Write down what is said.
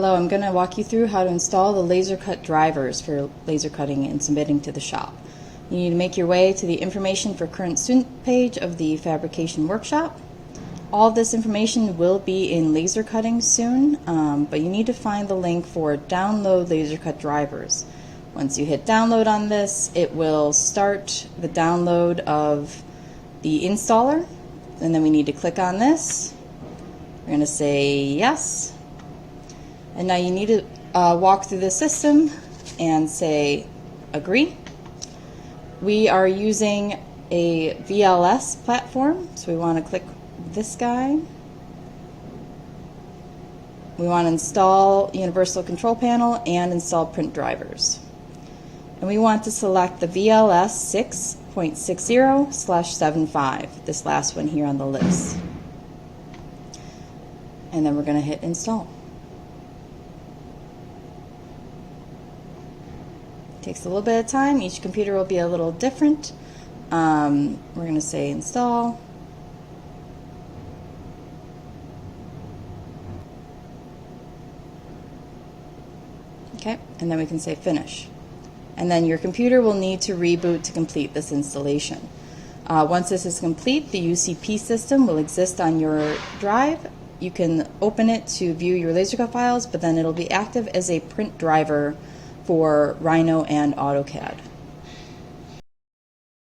Hello, I'm going to walk you through how to install the Lasercut drivers for laser cutting and submitting to the shop. You need to make your way to the information for current student page of the fabrication workshop. All of this information will be in Lasercutting soon, but you need to find the link for download Lasercut drivers. Once you hit download on this, it will start the download of the installer, and then we need to click on this. We're going to say yes. And now you need to walk through the system and say agree. We are using a VLS platform, so we want to click this guy. We want to install Universal Control Panel and install print drivers. And we want to select the VLS 6.60/75, this last one here on the list. And then we're going to hit install. Takes a little bit of time. Each computer will be a little different. We're going to say install. Okay, and then we can say finish. And then your computer will need to reboot to complete this installation. Once this is complete, the UCP system will exist on your drive. You can open it to view your Lasercut files, but then it'll be active as a print driver for Rhino and AutoCAD.